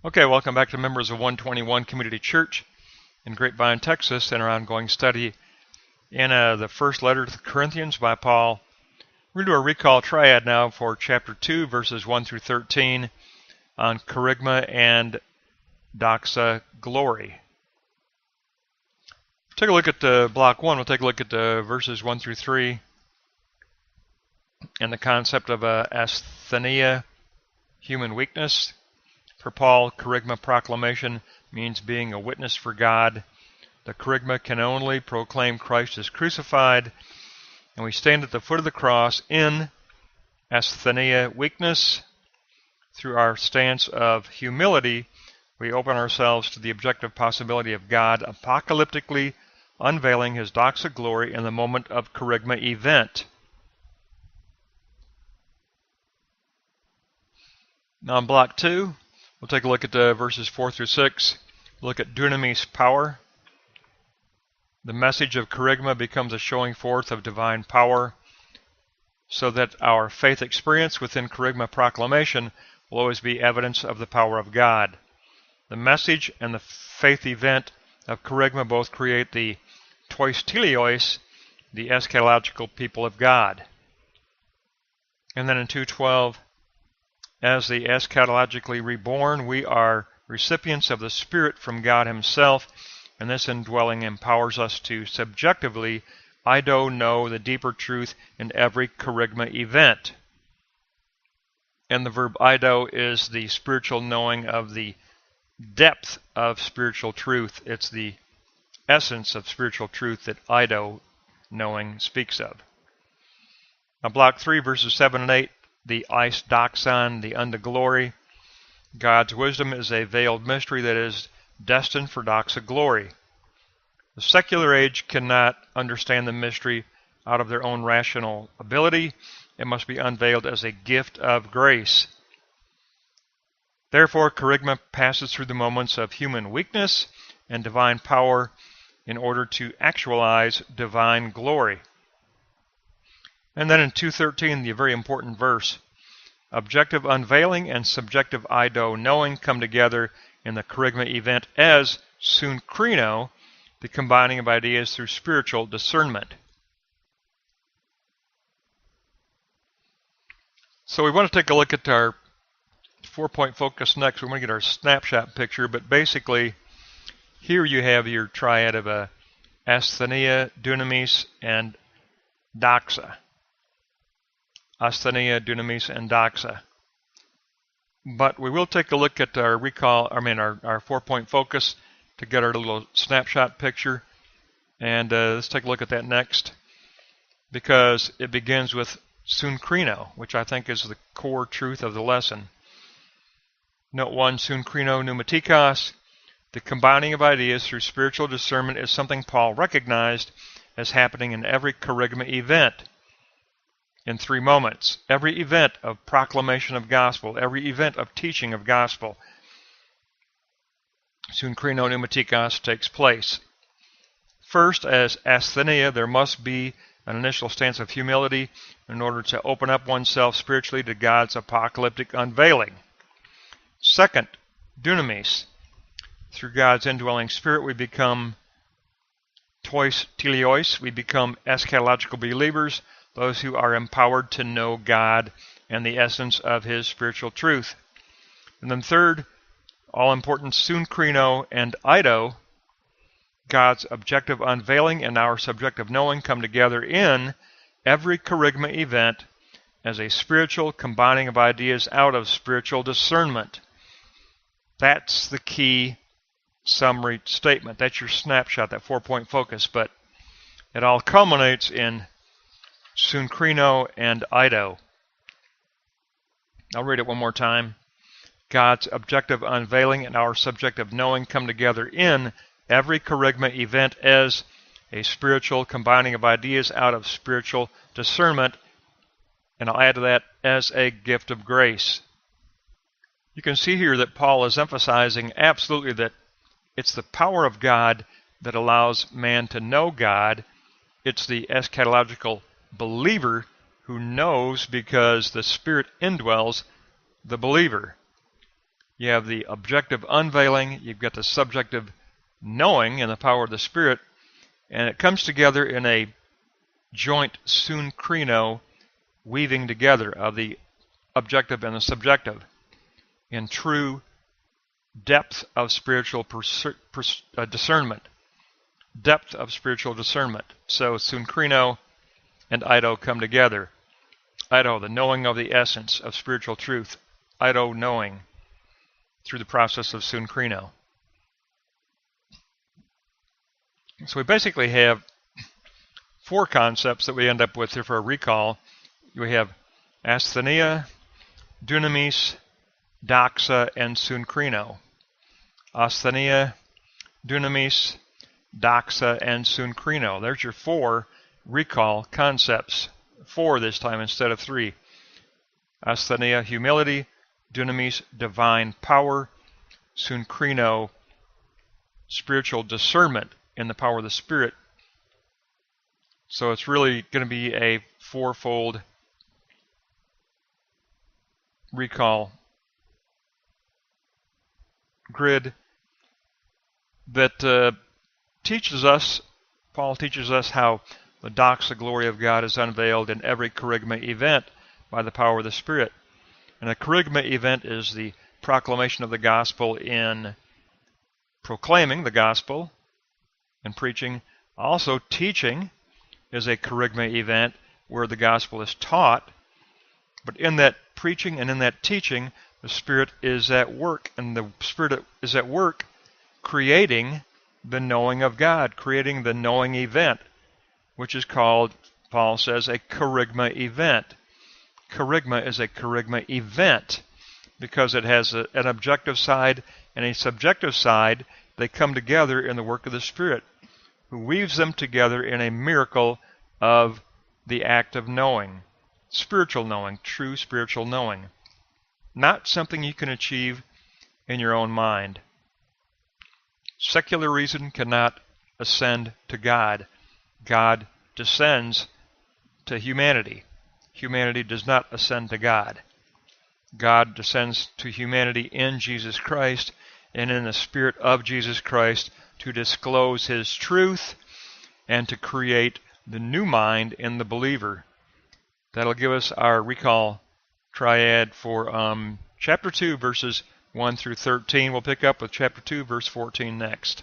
Okay, welcome back to members of 121 Community Church in Grapevine, Texas, and our ongoing study in the first letter to the Corinthians by Paul. We're going to do a recall triad now for chapter 2, verses 1 through 13 on Kerygma and doxa glory. Take a look at block 1. We'll take a look at verses 1 through 3 and the concept of asthenia, human weakness. For Paul, Kerygma proclamation means being a witness for God. The Kerygma can only proclaim Christ as crucified, and we stand at the foot of the cross in asthenia, weakness. Through our stance of humility, we open ourselves to the objective possibility of God apocalyptically unveiling His doxa glory in the moment of Kerygma event. Now in block 2, we'll take a look at verses 4 through 6. Look at dunamis power. The message of Kerygma becomes a showing forth of divine power, so that our faith experience within Kerygma proclamation will always be evidence of the power of God. The message and the faith event of Kerygma both create the tois teleos, the eschatological people of God. And then in 2:12, as the eschatologically reborn, we are recipients of the Spirit from God Himself, and this indwelling empowers us to subjectively know the deeper truth in every Kerygma event. And the verb ido is the spiritual knowing of the depth of spiritual truth. It's the essence of spiritual truth that ido knowing speaks of. Now block 3, verses 7 and 8. The eis doxon, the unto glory. God's wisdom is a veiled mystery that is destined for doxa glory. The secular age cannot understand the mystery out of their own rational ability. It must be unveiled as a gift of grace. Therefore, Kerygma passes through the moments of human weakness and divine power in order to actualize divine glory. And then in 2:13, the very important verse, objective unveiling and subjective ido knowing come together in the Kerygma event as Sunkrino, the combining of ideas through spiritual discernment. So we want to take a look at our 4-point focus next. We want to get our snapshot picture, but basically here you have your triad of asthenia, dunamis, and doxa. Asthenia, dunamis, and doxa. But we will take a look at our our 4-point focus to get our little snapshot picture. And let's take a look at that next, because it begins with Sunkrino, which I think is the core truth of the lesson. Note 1, Sunkrino pneumatikos. The combining of ideas through spiritual discernment is something Paul recognized as happening in every Kerygma event. In 3 moments, every event of proclamation of gospel, every event of teaching of gospel, Sunkrino pneumatikos takes place. First, as asthenia, there must be an initial stance of humility in order to open up oneself spiritually to God's apocalyptic unveiling. Second, dunamis. Through God's indwelling Spirit, we become tois teleos, we become eschatological believers, those who are empowered to know God and the essence of His spiritual truth. And then third, all-important Sunkrino and ido, God's objective unveiling and our subjective knowing come together in every Kerygma event as a spiritual combining of ideas out of spiritual discernment. That's the key summary statement. That's your snapshot, that 4-point focus, but it all culminates in Sunkrino and ido. I'll read it one more time. God's objective unveiling and our subjective knowing come together in every Kerygma event as a spiritual combining of ideas out of spiritual discernment, and I'll add to that, as a gift of grace. You can see here that Paul is emphasizing absolutely that it's the power of God that allows man to know God. It's the eschatological believer who knows because the Spirit indwells the believer. You have the objective unveiling, you've got the subjective knowing in the power of the Spirit, and it comes together in a joint Sunkrino weaving together of the objective and the subjective in true depth of spiritual discernment. Depth of spiritual discernment. So Sunkrino and Ido come together. Ido, the knowing of the essence of spiritual truth. Ido knowing through the process of Sunkrino. So we basically have four concepts that we end up with here for a recall. We have asthenia, dunamis, doxa, and Sunkrino. Asthenia, dunamis, doxa, and Sunkrino. There's your four recall concepts. Four this time instead of three. Asthenia, humility. Dunamis, divine power. Sunkrino, spiritual discernment in the power of the Spirit. So it's really going to be a fourfold recall grid that teaches us, Paul teaches us how the doxa glory of God is unveiled in every Kerygma event by the power of the Spirit. And a Kerygma event is the proclamation of the gospel in proclaiming the gospel and preaching. Also, teaching is a Kerygma event where the gospel is taught. But in that preaching and in that teaching, the Spirit is at work, and the Spirit is at work creating the knowing of God, creating the knowing event, which is called, Paul says, a Kerygma event. Kerygma is a Kerygma event because it has an objective side and a subjective side. They come together in the work of the Spirit, who weaves them together in a miracle of the act of knowing, spiritual knowing, true spiritual knowing. Not something you can achieve in your own mind. Secular reason cannot ascend to God. God descends to humanity. Humanity does not ascend to God. God descends to humanity in Jesus Christ and in the Spirit of Jesus Christ to disclose His truth and to create the new mind in the believer. That'll give us our recall triad for chapter 2, verses 1 through 13. We'll pick up with chapter 2, verse 14 next.